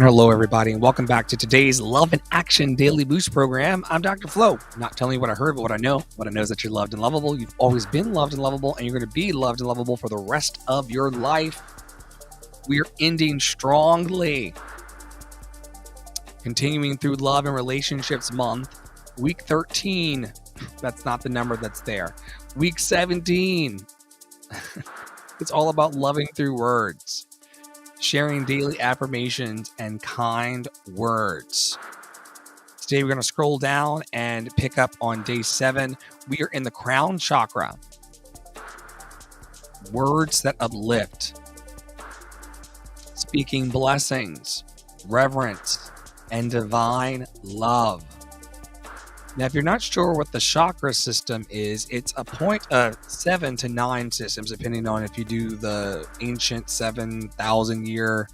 Hello, everybody, and welcome back to today's Love and Action Daily Boost program. I'm Dr. Flo. I'm not telling you what I heard, but what I know. What I know is that you're loved and lovable. You've always been loved and lovable, and you're going to be loved and lovable for the rest of your life. We're ending strongly, continuing through Love and Relationships Month. Week 13, that's not the number that's there. Week 17, it's all about loving through words. Sharing daily affirmations and kind words. Today we're going to scroll down and pick up on day 7. We are in the crown chakra. Words that uplift. Speaking blessings, reverence, and divine love. Now, if you're not sure what the chakra system is, it's a point of 7 to 9 systems, depending on if you do the ancient 7,000-year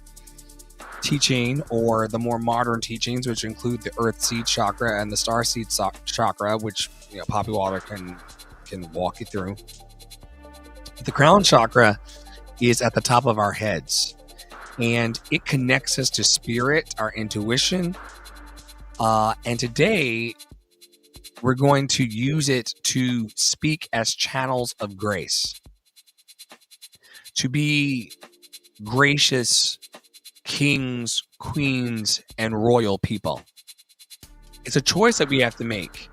teaching or the more modern teachings, which include the Earth Seed Chakra and the Star Seed Chakra, which Poppy Water can walk you through. The crown chakra is at the top of our heads, and it connects us to spirit, our intuition, and today we're going to use it to speak as channels of grace, to be gracious kings, queens, and royal people. It's a choice that we have to make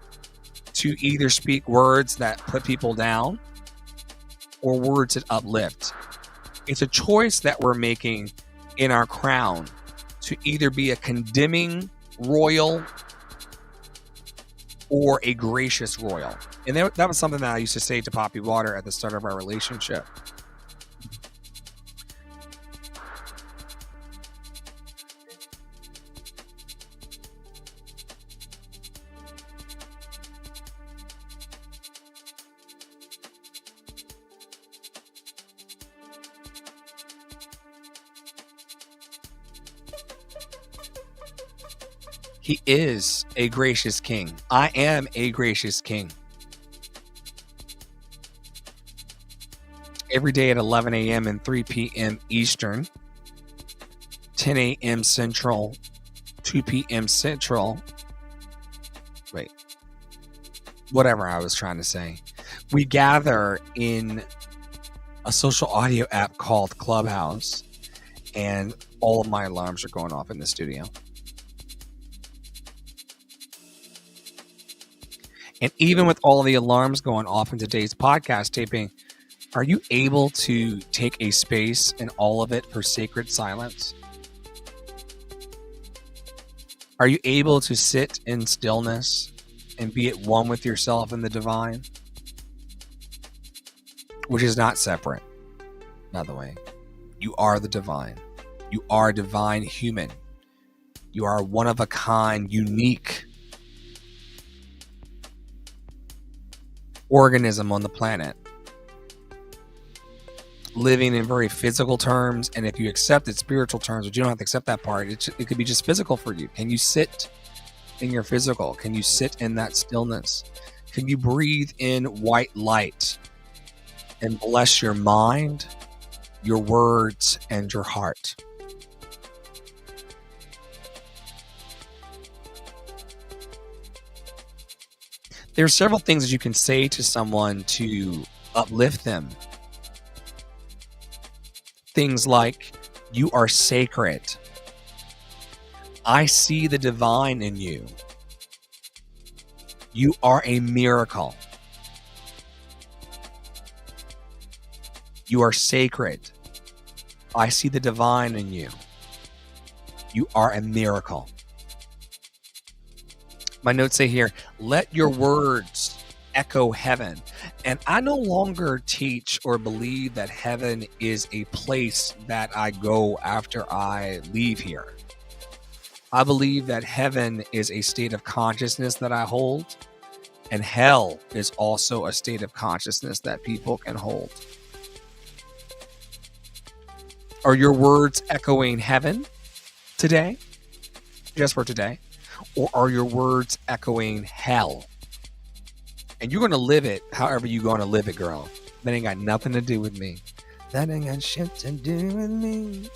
to either speak words that put people down or words that uplift. It's a choice that we're making in our crown to either be a condemning royal or a gracious royal. And that was something that I used to say to Poppy Water at the start of our relationship. He is a gracious king. I am a gracious king. Every day at 11 a.m. and 3 p.m. Eastern, 10 a.m. Central, 2 p.m. Central. Wait, whatever I was trying to say. We gather in a social audio app called Clubhouse, and all of my alarms are going off in the studio. And even with all the alarms going off in today's podcast taping, are you able to take a space in all of it for sacred silence? Are you able to sit in stillness and be at one with yourself and the divine? Which is not separate, by the way. You are the divine. You are a divine human. You are one of a kind, unique organism on the planet, living in very physical terms, and if you accept it, spiritual terms, but you don't have to accept that part. It could be just physical for you. Can you sit in your physical? Can you sit in that stillness? Can you breathe in white light and bless your mind, your words, and your heart? There are several things that you can say to someone to uplift them. Things like, you are sacred. I see the divine in you. You are a miracle. You are sacred. I see the divine in you. You are a miracle. My notes say here, let your words echo heaven. And I no longer teach or believe that heaven is a place that I go after I leave here. I believe that heaven is a state of consciousness that I hold, and hell is also a state of consciousness that people can hold. Are your words echoing heaven today? Just for today? Or are your words echoing hell? And you're going to live it however you're going to live it, girl. That ain't got nothing to do with me. That ain't got shit to do with me.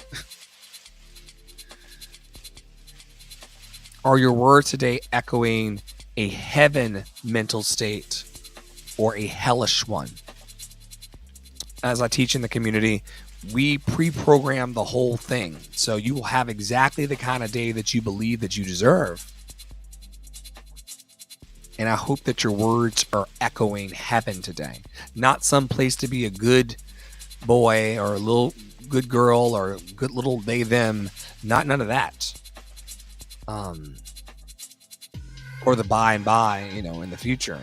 Are your words today echoing a heaven mental state or a hellish one? As I teach in the community, we pre-program the whole thing. So you will have exactly the kind of day that you believe that you deserve. And I hope that your words are echoing heaven today. Not some place to be a good boy or a little good girl or good little they, them. Not none of that. Or the by and by, in the future.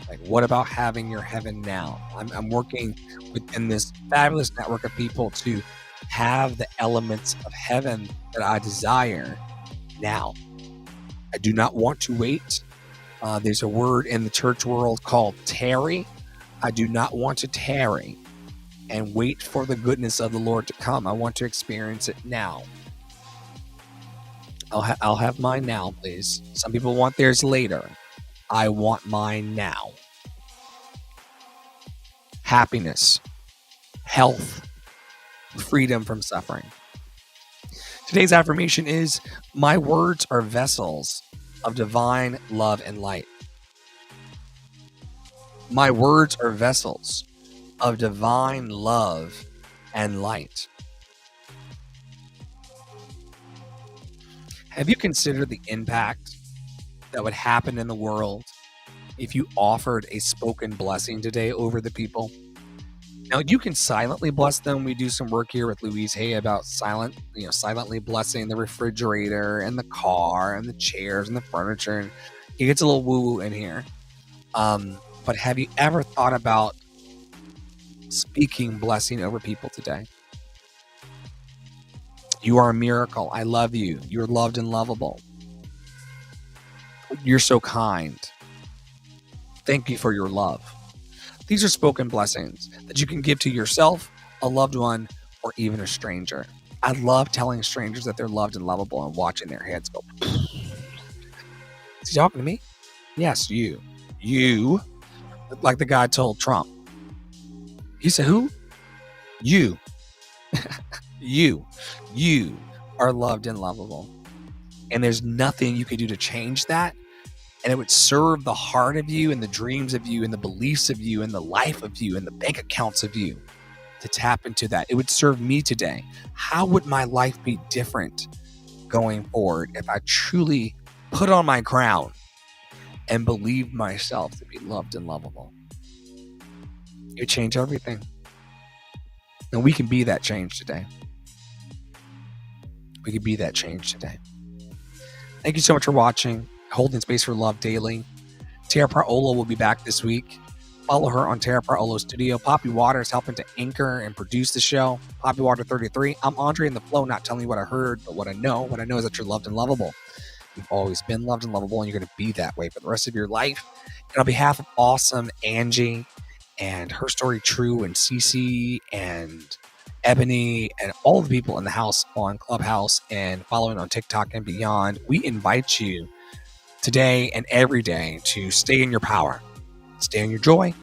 Like, what about having your heaven now? I'm working within this fabulous network of people to have the elements of heaven that I desire now. I do not want to wait. There's a word in the church world called tarry. I do not want to tarry and wait for the goodness of the Lord to come. I want to experience it now. I'll have mine now, please. Some people want theirs later. I want mine now. Happiness, health, freedom from suffering. Today's affirmation is, my words are vessels of divine love and light. My words are vessels of divine love and light. Have you considered the impact that would happen in the world if you offered a spoken blessing today over the people? Now, you can silently bless them. We do some work here with Louise Hay about silently blessing the refrigerator and the car and the chairs and the furniture. And it gets a little woo-woo in here. But have you ever thought about speaking blessing over people today? You are a miracle. I love you. You're loved and lovable. You're so kind. Thank you for your love. These are spoken blessings that you can give to yourself, a loved one, or even a stranger. I love telling strangers that they're loved and lovable and watching their heads go. Is he talking to me? Yes, you. You, like the guy told Trump. He said, who? You. You are loved and lovable. And there's nothing you can do to change that. And it would serve the heart of you and the dreams of you and the beliefs of you and the life of you and the bank accounts of you to tap into that. It would serve me today. How would my life be different going forward if I truly put on my crown and believed myself to be loved and lovable? It would change everything. And we can be that change today. We can be that change today. Thank you so much for watching Holding Space for Love Daily. Tara Paola will be back this week. Follow her on Tara Paola Studio. Poppy Water is helping to anchor and produce the show. Poppy Water 33. I'm Andre in the Flow, not telling you what I heard, but what I know. What I know is that you're loved and lovable. You've always been loved and lovable, and you're going to be that way for the rest of your life. And on behalf of awesome Angie and Her Story True and Cece and Ebony and all the people in the house on Clubhouse and following on TikTok and beyond, we invite you today and every day to stay in your power, stay in your joy,